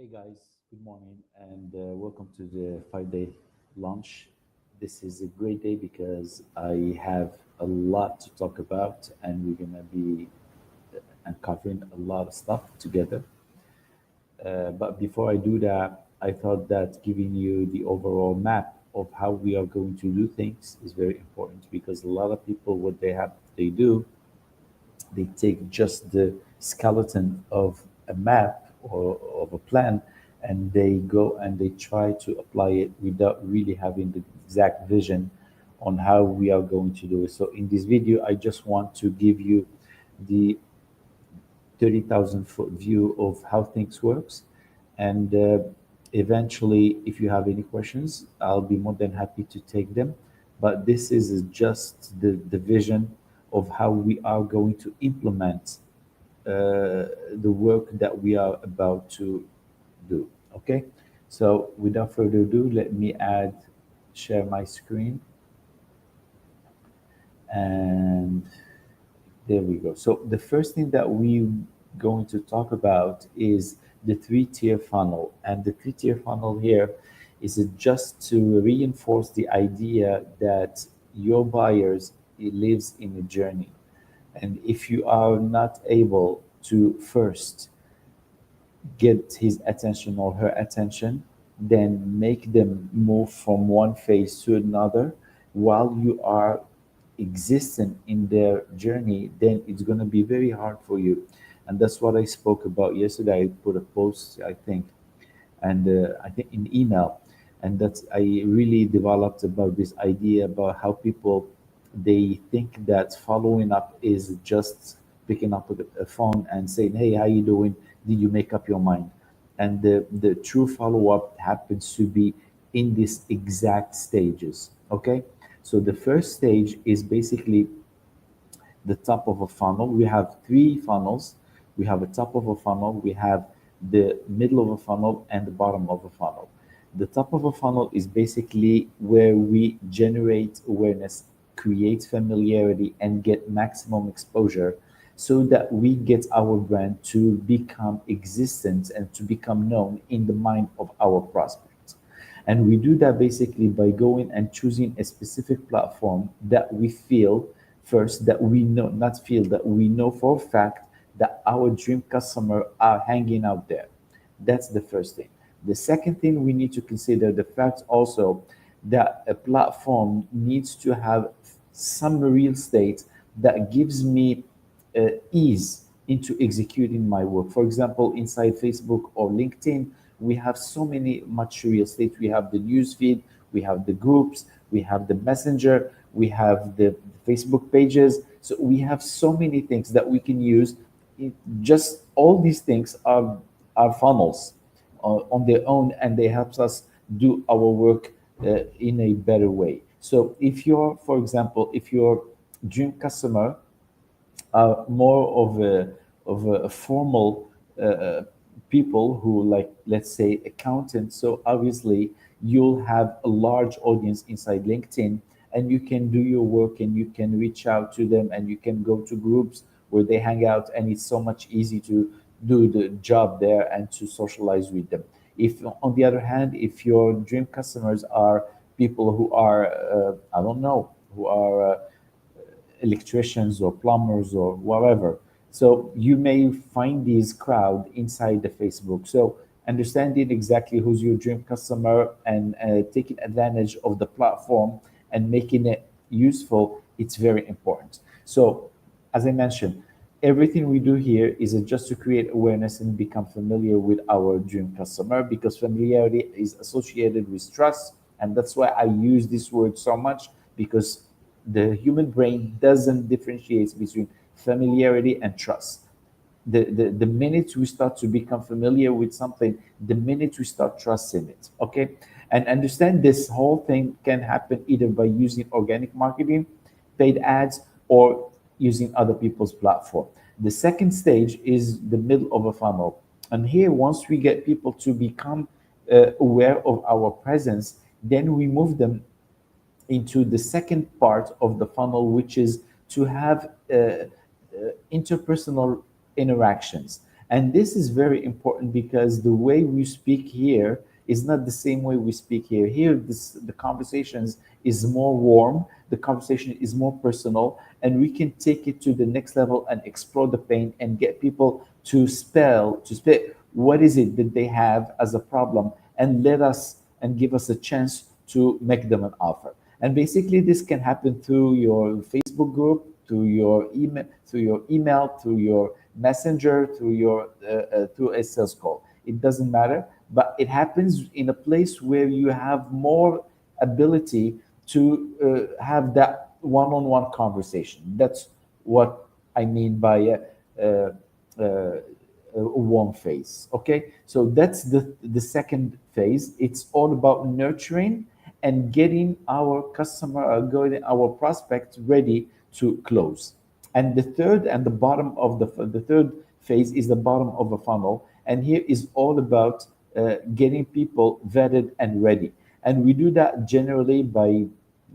Hey guys, good morning and welcome to the 5 day launch. This is a great day because I have a lot to talk about and we're going to be uncovering a lot of stuff together. But before I do that, I thought that giving you the overall map of how we are going to do things is very important because a lot of people, what they do they take just the skeleton of a map or of a plan and they go and they try to apply it without really having the exact vision on how we are going to do it. So in this video, I just want to give you the 30,000 foot view of how things works. And eventually, if you have any questions, I'll be more than happy to take them. But this is just the vision of how we are going to implement the work that we are about to do. Okay. So without further ado, let me share my screen. And there we go. So the first thing that we going to talk about is the three-tier funnel. And the three-tier funnel here is just to reinforce the idea that your buyers lives in a journey. And if you are not able to first get his attention or her attention, then make them move from one phase to another while you are existing in their journey, then it's going to be very hard for you. And that's what I spoke about yesterday. I put a post, I think, and I think in email, and that's I really developed about this idea about how people they think that following up is just picking up a phone and saying, "Hey, how you doing? Did you make up your mind?" And the true follow up happens to be in these exact stages. Okay, so the first stage is basically the top of a funnel. We have three funnels. We have a top of a funnel, we have the middle of a funnel, and the bottom of a funnel. The top of a funnel is basically where we generate awareness, create familiarity, and get maximum exposure so that we get our brand to become existent and to become known in the mind of our prospects. And we do that basically by going and choosing a specific platform that we feel first, that we know, not feel, that we know for a fact that our dream customer are hanging out there. That's the first thing. The second thing we need to consider the fact also that a platform needs to have some real estate that gives me ease into executing my work. For example, inside Facebook or LinkedIn, we have so many much real estate. We have the news feed, we have the groups, we have the messenger, we have the Facebook pages. So we have so many things that we can use. Just all these things are funnels on their own, and they help us do our work in a better way. So if you're, for example, if your dream customer are more of a formal people who like, let's say, accountants, so obviously you'll have a large audience inside LinkedIn, and you can do your work and you can reach out to them and you can go to groups where they hang out, and it's so much easy to do the job there and to socialize with them. If on the other hand, if your dream customers are people who are I don't know, who are electricians or plumbers or whatever. So you may find these crowd inside the Facebook. So understanding exactly who's your dream customer and taking advantage of the platform and making it useful, it's very important. So as I mentioned, everything we do here is just to create awareness and become familiar with our dream customer, because familiarity is associated with trust. And that's why I use this word so much, because the human brain doesn't differentiate between familiarity and trust. The minute we start to become familiar with something, the minute we start trusting it. Okay. And understand this whole thing can happen either by using organic marketing, paid ads, or using other people's platform. The second stage is the middle of a funnel. And here, once we get people to become aware of our presence, then we move them into the second part of the funnel, which is to have interpersonal interactions. And this is very important because the way we speak here is not the same way we speak here. Here, the conversations is more warm, the conversation is more personal, and we can take it to the next level and explore the pain and get people to spell what is it that they have as a problem, and let us and give us a chance to make them an offer. And basically, this can happen through your Facebook group, through your email, through your messenger, through a sales call. It doesn't matter, but it happens in a place where you have more ability to have that one-on-one conversation. That's what I mean by a warm phase. Okay, so that's the second phase. It's all about nurturing and getting our customer, getting our prospect ready to close. And the third and the bottom of the third phase is the bottom of a funnel, and here is all about getting people vetted and ready. And we do that generally by,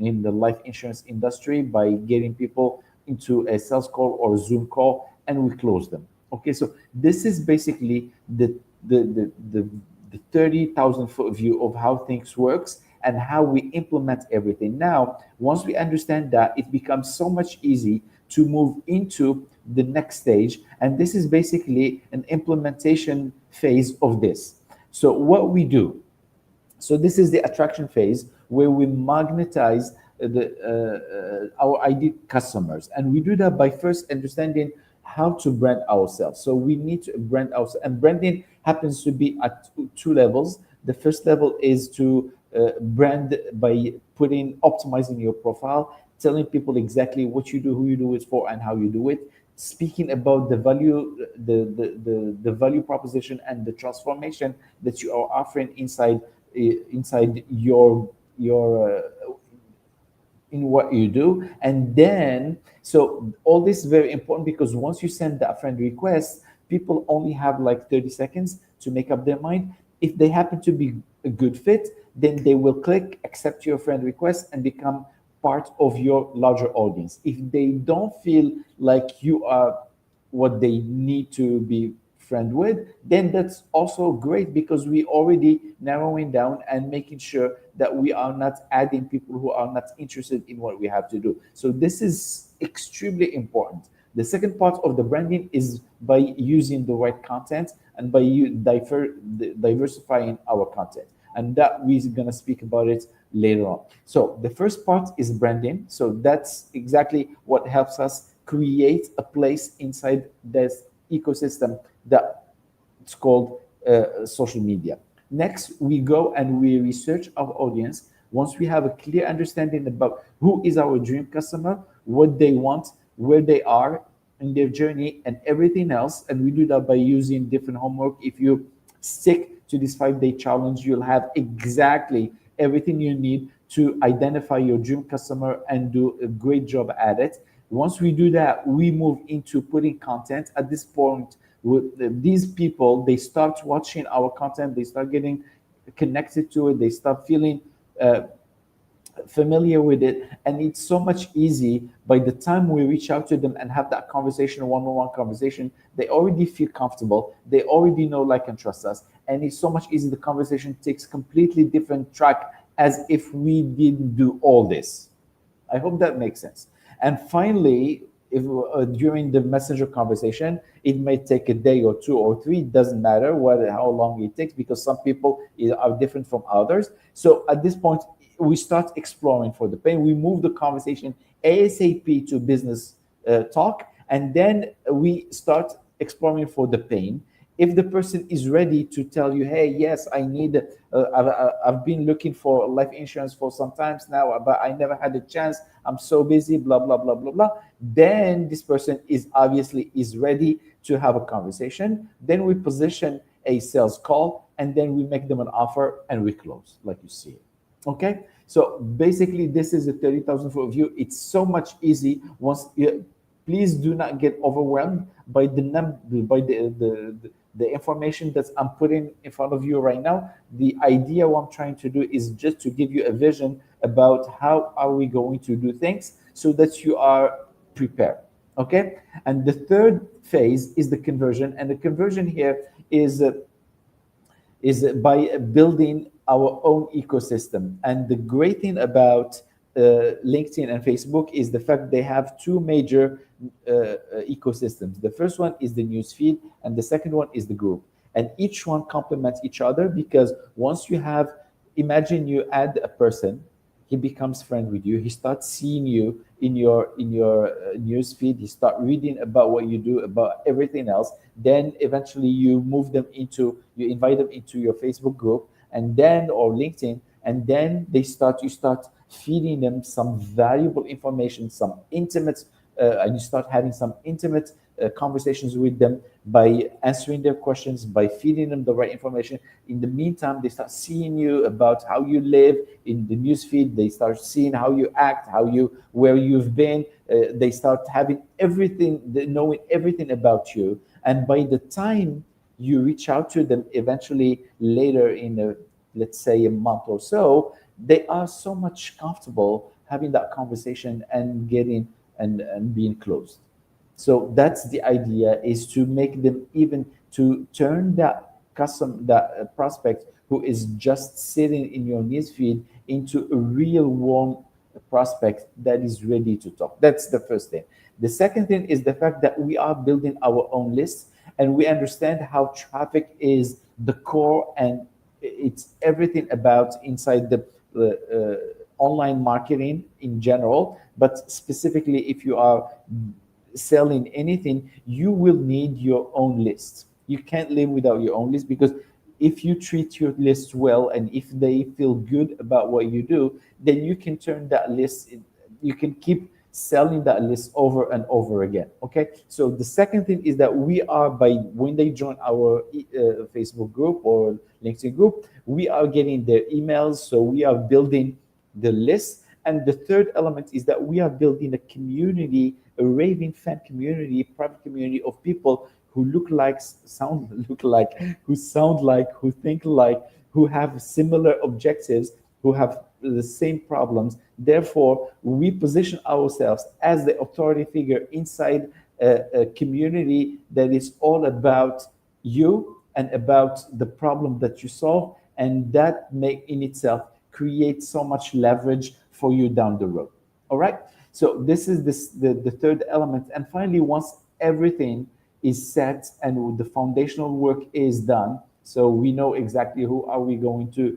in the life insurance industry, by getting people into a sales call or Zoom call, and we close them. Okay, so this is basically the 30,000 foot view of how things works and how we implement everything. Now, once we understand that, it becomes so much easy to move into the next stage, and this is basically an implementation phase of this. So what we do, so this is the attraction phase where we magnetize our ideal customers, and we do that by first understanding how to brand ourselves. So we need to brand ourselves, and branding happens to be at two levels. The first level is to brand by optimizing your profile, telling people exactly what you do, who you do it for, and how you do it. Speaking about the value, the value proposition and the transformation that you are offering inside your in what you do. And then, so all this is very important because once you send that friend request, people only have like 30 seconds to make up their mind. If they happen to be a good fit, then they will click accept your friend request and become part of your larger audience. If they don't feel like you are what they need to be friend with, then that's also great because we already narrowing down and making sure that we are not adding people who are not interested in what we have to do. So this is extremely important. The second part of the branding is by using the right content and by diversifying our content, and that we're going to speak about it later on. So the first part is branding. So that's exactly what helps us create a place inside this ecosystem that it's called social media. Next, we go and we research our audience. Once we have a clear understanding about who is our dream customer, what they want, where they are in their journey, and everything else, and we do that by using different homework. If you stick to this 5-day challenge, you'll have exactly everything you need to identify your dream customer and do a great job at it. Once we do that, we move into putting content. At this point, with these people, they start watching our content, they start getting connected to it, they start feeling familiar with it, and it's so much easy. By the time we reach out to them and have that conversation, one-on-one conversation, they already feel comfortable, they already know, like, and trust us, and it's so much easy. The conversation takes completely different track as if we didn't do all this. I hope that makes sense. And finally, if during the messenger conversation, it may take a day or two or three. It doesn't matter how long it takes, because some people are different from others. So at this point, we start exploring for the pain. We move the conversation ASAP to business talk, and then we start exploring for the pain. If the person is ready to tell you, hey, yes, I need, I've been looking for life insurance for some times now, but I never had a chance, I'm so busy, blah, blah, blah, blah, blah, then this person is obviously is ready to have a conversation. Then we position a sales call, and then we make them an offer, and we close, like you see it. Okay, so basically this is a 30,000 foot view. It's so much easy. Please do not get overwhelmed by the information that I'm putting in front of you right now. The idea what I'm trying to do is just to give you a vision about how are we going to do things so that you are prepared. Okay, and the third phase is the conversion, and the conversion here is by building our own ecosystem. And the great thing about LinkedIn and Facebook is the fact they have two major ecosystems. The first one is the newsfeed, and the second one is the group. And each one complements each other, because once you have, imagine you add a person, he becomes friend with you, he starts seeing you in your news feed, he start reading about what you do, about everything else. Then eventually you invite them into your Facebook group, and then or LinkedIn, and then you start feeding them some valuable information, some intimate and you start having some intimate conversations with them by answering their questions, by feeding them the right information. In the meantime, they start seeing you about how you live in the newsfeed. They start seeing how you act, where you've been. They start having everything, knowing everything about you. And by the time you reach out to them, eventually later in let's say a month or so, they are so much comfortable having that conversation and getting and being closed. So that's the idea, is to make them, even to turn that prospect who is just sitting in your newsfeed into a real warm prospect that is ready to talk. That's the first thing. The second thing is the fact that we are building our own list, and we understand how traffic is the core, and it's everything about inside the online marketing in general. But specifically, if you are selling anything, you will need your own list. You can't live without your own list, because if you treat your list well and if they feel good about what you do, then you can turn that list you can keep selling that list over and over again. Okay, so the second thing is that we are, by when they join our Facebook group or LinkedIn group, we are getting their emails, so we are building the list. And the third element is that we are building a community, a raving fan community, private community of people who who sound like, who think like, who have similar objectives, who have the same problems. Therefore, we position ourselves as the authority figure inside a community that is all about you and about the problem that you solve, and that may in itself create so much leverage for you down the road. All right, so this is the third element. And finally, once everything is set and the foundational work is done, so we know exactly who are we going to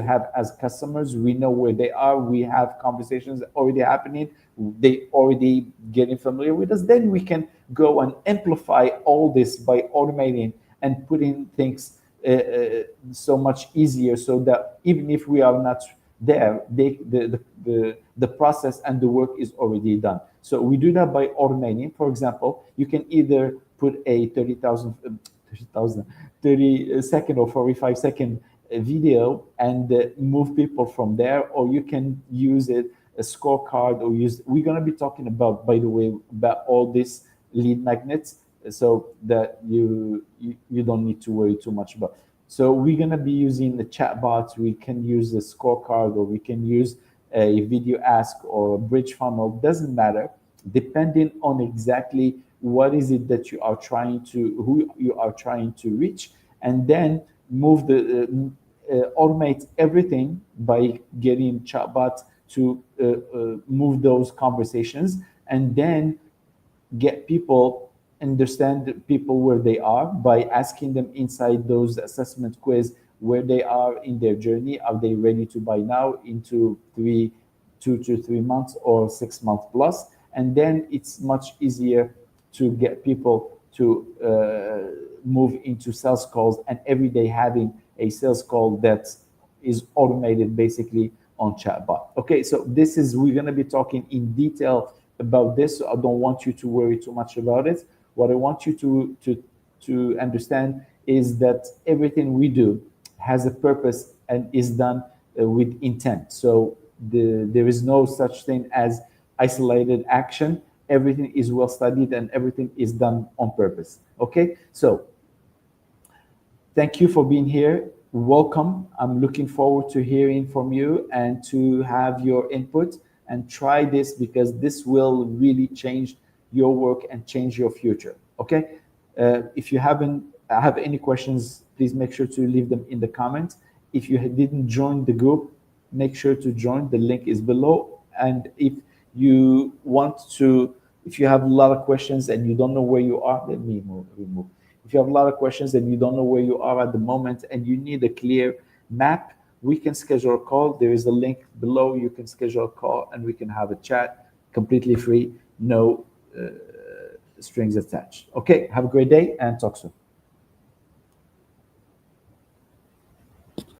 have as customers. We know where they are. We have conversations already happening. They already getting familiar with us. Then we can go and amplify all this by automating and putting things so much easier, so that even if we are not there, the process and the work is already done. So we do that by automating. For example, you can either put a 30-second or 45-second video and move people from there, or you can use it a scorecard, or use, we're going to be talking about, by the way, about all these lead magnets, so that you don't need to worry too much about. So we're going to be using the chatbots. We can use a scorecard, or we can use a video ask or a bridge funnel. Doesn't matter, depending on exactly what is it that you are trying to, who you are trying to reach. And then move automate everything by getting chatbots to move those conversations, and then get people, understand people where they are by asking them inside those assessment quiz where they are in their journey. Are they ready to buy now, into 2 to 3 months, or 6 months plus? And then it's much easier to get people to move into sales calls, and every day having a sales call that is automated basically on chatbot. Okay, so this is, we're going to be talking in detail about this, so I don't want you to worry too much about it. What I want you to understand is that everything we do has a purpose and is done with intent. So there is no such thing as isolated action. Everything is well studied and everything is done on purpose. Okay, so thank you for being here. Welcome. I'm looking forward to hearing from you and to have your input and try this, because this will really change your work and change your future. Okay. If you haven't have any questions, please make sure to leave them in the comments. If you didn't join the group, make sure to join. The link is below. And if you want to, if you have a lot of questions and you don't know where you are, let me remove. If you have a lot of questions and you don't know where you are at the moment and you need a clear map, we can schedule a call. There is a link below. You can schedule a call and we can have a chat completely free, no strings attached. Okay, have a great day and talk soon.